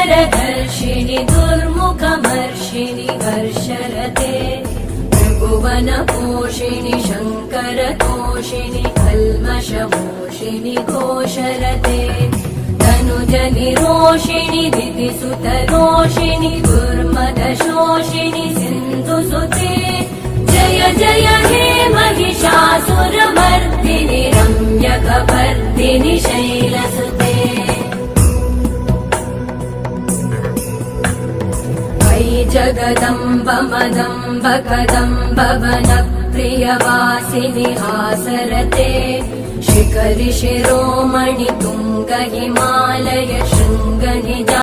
धर्षिणि दुर्मुखमर्षिणि हर्षरते त्रिभुवनपोषिणि शङ्करतोषिणि कल्मषमोषिणि घोषरते तनुजनिरोषिणि दितिसुतरोषिणि दुर्मदशोषिणि सिन्धुसुते जय जय हे महिषासुरमर्दिनि रम्यकपर्दिनि शैलसुते जगदम्ब मदम्ब कदम्ब वनप्रियवासिनि हासरते शिखरि शिरोमणि तुङ्ग हिमालय शृङ्ग निजा